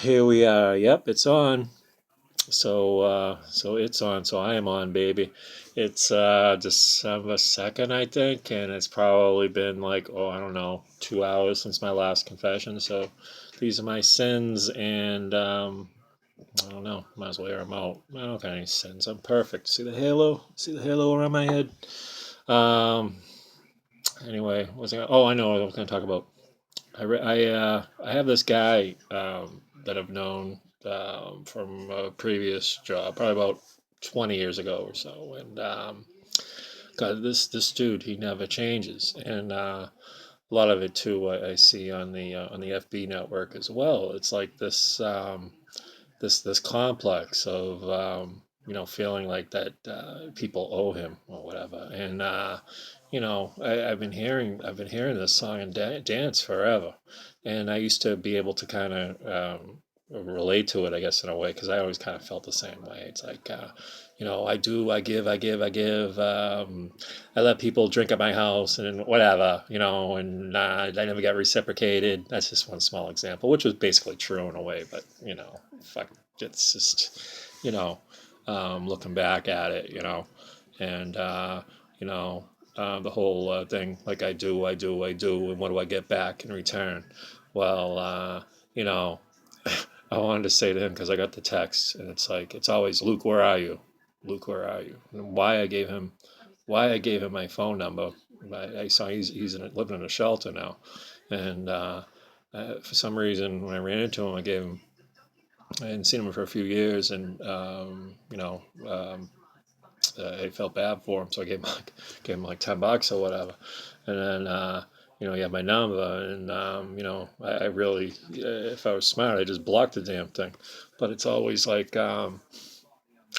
Here we are. Yep, it's on. So it's on. So I am on, baby. It's December 2nd, I think, and it's probably been like, oh, I don't know, 2 hours since my last confession. So these are my sins, and I don't know. Might as well air them out. I don't got any sins. I'm perfect. See the halo? See the halo around my head? Um. Anyway, what was I? Oh, I know what I was going to talk about. I have this guy that I've known from a previous job, probably about 20 years ago or so, and God, this dude, he never changes, and a lot of it too I see on the FB network as well. It's like this complex of feeling like that people owe him or whatever, and I've been hearing this song and dance forever, and I used to be able to kind of relate to it, I guess, in a way, because I always kind of felt the same way. It's like I do, I give. I let people drink at my house and whatever, and I never got reciprocated. That's just one small example, which was basically true in a way, but fuck, it's just, you know, looking back at it, and you know, the whole thing, like I do, and what do I get back in return? Well, you know, I wanted to say to him because I got the text, and it's like it's always Luke, where are you? Luke, where are you? And why I gave him my phone number. I saw living in a shelter now, and for some reason when I ran into him, I hadn't seen him for a few years, and I felt bad for him, so I gave him like $10 or whatever, and then he had my number, and I really, if I was smart, I just blocked the damn thing, but it's always like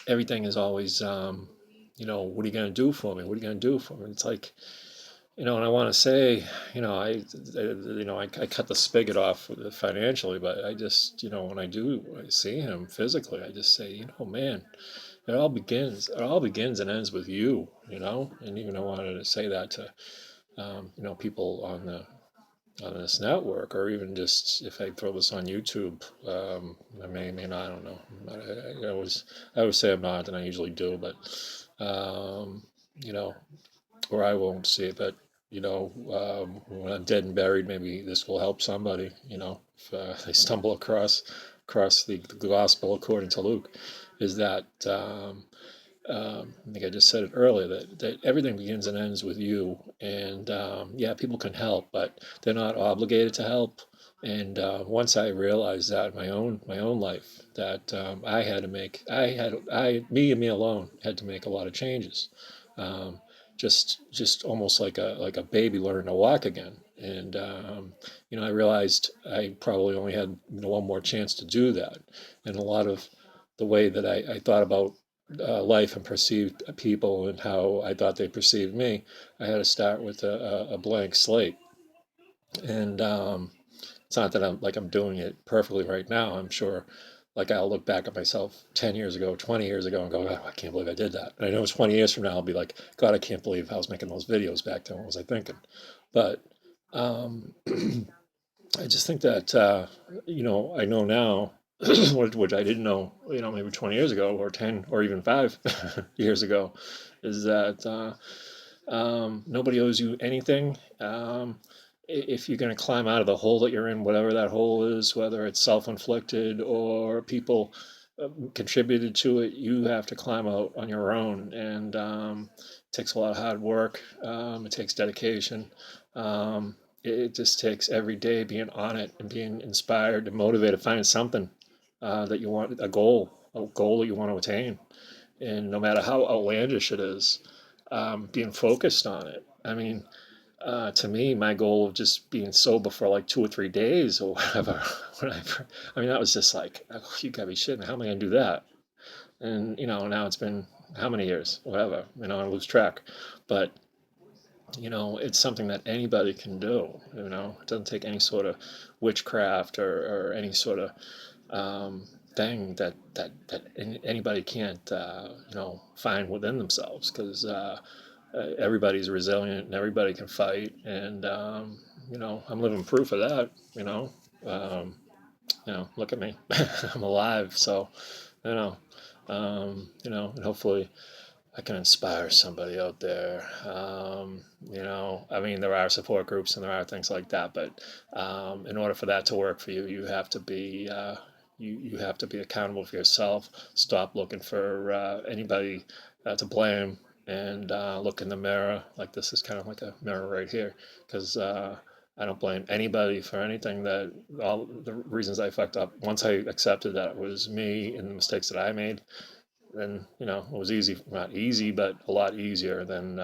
everything is always what are you gonna do for me? What are you gonna do for me? It's like and I want to say, I cut the spigot off financially, but I just, when I see him physically, I just say, man, it all begins and ends with you, and even I wanted to say that to, people on this network, or even just if I throw this on YouTube, may not, I don't know. I always say I'm not, and I usually do, but, you know, or I won't see it, but when I'm dead and buried, maybe this will help somebody. If they stumble across the gospel according to Luke, is that I think I just said it earlier that everything begins and ends with you, and yeah, people can help, but they're not obligated to help. And once I realized that in my own life, that I had to make, me and me alone had to make a lot of changes. Um, just almost like a baby learning to walk again. And I realized I probably only had one more chance to do that. And a lot of the way that I thought about life and perceived people and how I thought they perceived me, I had to start with a blank slate. And it's not that I'm doing it perfectly right now. I'm sure, like I'll look back at myself 10 years ago, 20 years ago, and go, oh, I can't believe I did that. And I know 20 years from now, I'll be like, God, I can't believe I was making those videos back then. What was I thinking? But um, I just think that I know now, which I didn't know, maybe 20 years ago, or 10, or even 5 years ago, is that nobody owes you anything. If you're going to climb out of the hole that you're in, whatever that hole is, whether it's self-inflicted or people contributed to it, you have to climb out on your own, and it takes a lot of hard work. It takes dedication. It just takes every day being on it and being inspired and motivated, finding something that you want, a goal that you want to attain, and no matter how outlandish it is, being focused on it. I mean, to me, my goal of just being sober for like 2 or 3 days or whatever, whatever. I mean, that was just like, oh, you gotta be shitting. How am I gonna do that? And now it's been how many years? Whatever. I lose track. But it's something that anybody can do. It doesn't take any sort of witchcraft or any sort of thing that anybody can't find within themselves, because everybody's resilient and everybody can fight, and I'm living proof of that. Um, look at me. I'm alive. So, you know, and hopefully I can inspire somebody out there. I mean, there are support groups and there are things like that, but in order for that to work for you, you have to be accountable for yourself. Stop looking for anybody to blame, and look in the mirror. Like this is kind of like a mirror right here, because I don't blame anybody for anything that all the reasons I fucked up. Once I accepted that it was me and the mistakes that I made, then it was easy, not easy, but a lot easier than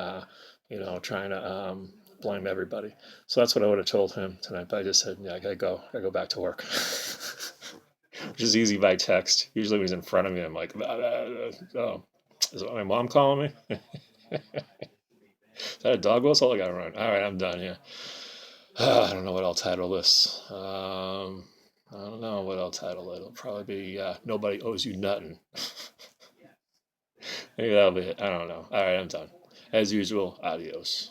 trying to blame everybody. So that's what I would have told him tonight. But I just said, yeah, I gotta go back to work, which is easy by text. Usually when he's in front of me, I'm like, oh, is it my mom calling me? Is that a dog whistle? I gotta run. All right, I'm done. Yeah. I don't know what I'll title this. I don't know what I'll title it. It'll probably be "Nobody Owes You Nuttin." Maybe that'll be it. I don't know. All right, I'm done. As usual, adios.